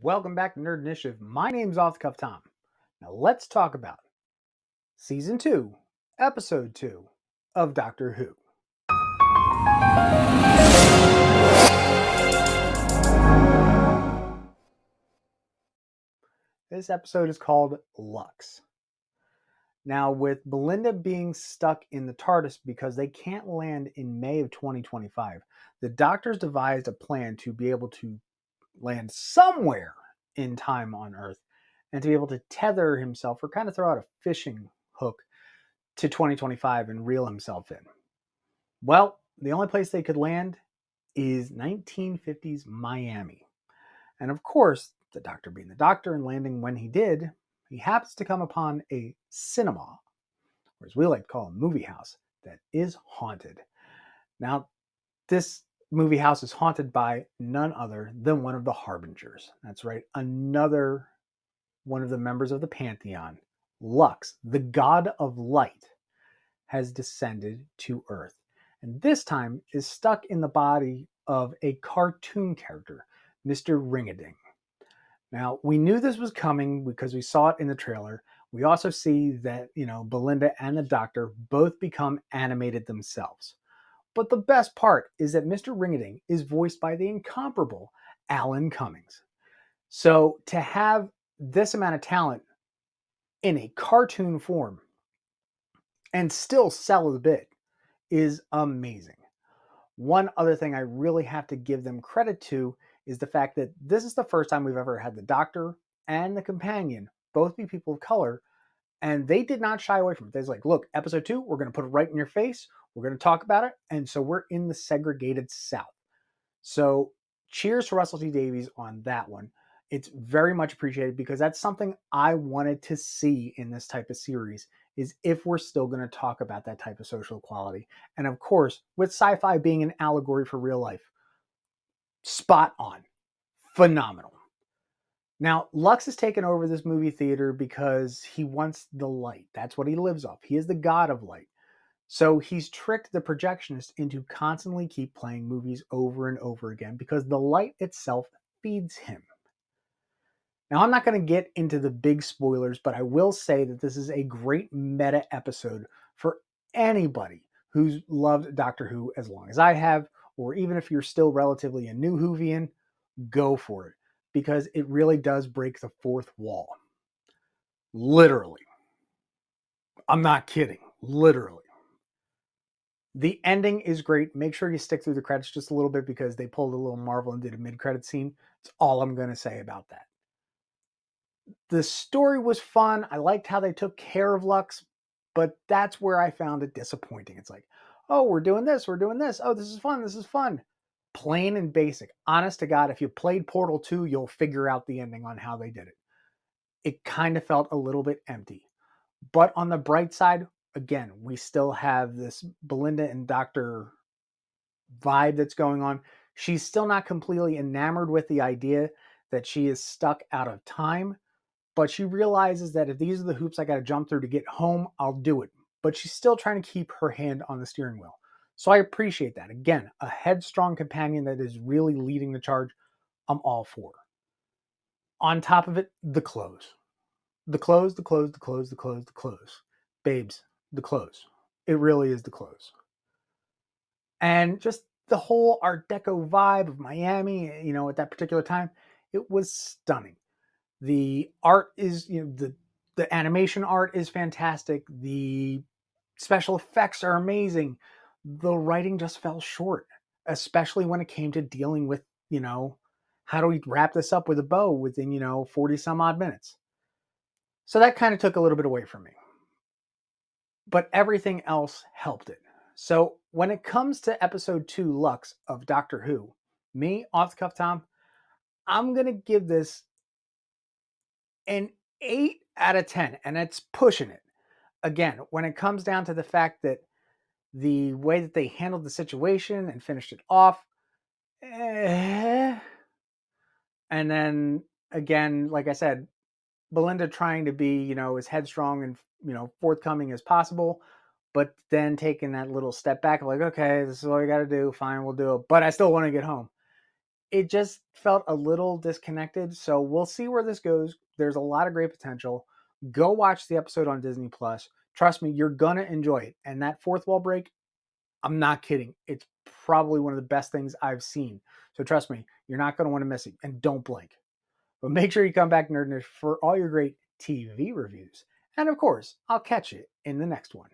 welcome back to Nerd Initiative. My name's Off the Cuff Tom. Now let's talk about Season 2, Episode 2 of Doctor Who. This episode is called Lux. Now, with Belinda being stuck in the TARDIS because they can't land in May of 2025, the doctors devised a plan to be able to land somewhere in time on Earth and to be able to tether himself or kind of throw out a fishing hook to 2025 and reel himself in. Well, the only place they could land is 1950s Miami. And of course, the doctor being the doctor and landing when he did, he happens to come upon a cinema, or as we like to call a movie house, that is haunted. Now, this movie house is haunted by none other than one of the Harbingers. That's right, another one of the members of the Pantheon, Lux, the god of light, has descended to Earth. And this time is stuck in the body of a cartoon character, Mr. Ring-a-Ding. Now, we knew this was coming because we saw it in the trailer. We also see that, Belinda and the Doctor both become animated themselves. But the best part is that Mr. Ring-a-Ding is voiced by the incomparable Alan Cummings. So to have this amount of talent in a cartoon form and still sell the bit is amazing. One other thing I really have to give them credit to is the fact that this is the first time we've ever had the Doctor and the companion both be people of color, and they did not shy away from it. They're like, look, episode 2, we're going to put it right in your face. We're going to talk about it. And so we're in the segregated South. So cheers to Russell T Davies on that one. It's very much appreciated because that's something I wanted to see in this type of series, is if we're still going to talk about that type of social equality. And of course, with sci-fi being an allegory for real life, spot on, phenomenal. Now, Lux has taken over this movie theater because he wants the light. That's what he lives off. He is the god of light. So he's tricked the projectionist into constantly keep playing movies over and over again because the light itself feeds him. Now, I'm not going to get into the big spoilers, but I will say that this is a great meta episode for anybody who's loved Doctor Who as long as I have, or even if you're still relatively a new Whovian, go for it, because it really does break the fourth wall. Literally. I'm not kidding. Literally. The ending is great. Make sure you stick through the credits just a little bit because they pulled a little Marvel and did a mid-credit scene. That's all I'm going to say about that. The story was fun. I liked how they took care of Lux, but that's where I found it disappointing. It's like, oh, we're doing this. Oh, this is fun. This is fun. Plain and basic. Honest to God, if you played Portal 2, you'll figure out the ending on how they did it. It kind of felt a little bit empty. But on the bright side, again, we still have this Belinda and Doctor vibe that's going on. She's still not completely enamored with the idea that she is stuck out of time, but she realizes that if these are the hoops I got to jump through to get home, I'll do it. But she's still trying to keep her hand on the steering wheel. So I appreciate that. Again, a headstrong companion that is really leading the charge. I'm all for. On top of it, the clothes. The clothes. Babes, the clothes. It really is the clothes. And just the whole Art Deco vibe of Miami, at that particular time, it was stunning. The art is, the animation art is fantastic. The special effects are amazing. The writing just fell short, especially when it came to dealing with, how do we wrap this up with a bow within, 40 some odd minutes. So that kind of took a little bit away from me. But everything else helped it. So when it comes to episode 2, Lux of Doctor Who, me, Off the Cuff Tom, I'm going to give this an 8 out of 10, and it's pushing it. Again, when it comes down to the fact that the way that they handled the situation and finished it off, and then again, like I said, Belinda trying to be, as headstrong and, forthcoming as possible, but then taking that little step back, like, okay, this is all you got to do. Fine, we'll do it. But I still want to get home. it just felt a little disconnected. So we'll see where this goes. There's a lot of great potential. Go watch the episode on Disney Plus. Trust me, you're gonna enjoy it. And that fourth wall break, I'm not kidding. It's probably one of the best things I've seen. So trust me, you're not gonna want to miss it. And don't blink. But make sure you come back, Nerd Niche, for all your great TV reviews. And of course, I'll catch you in the next one.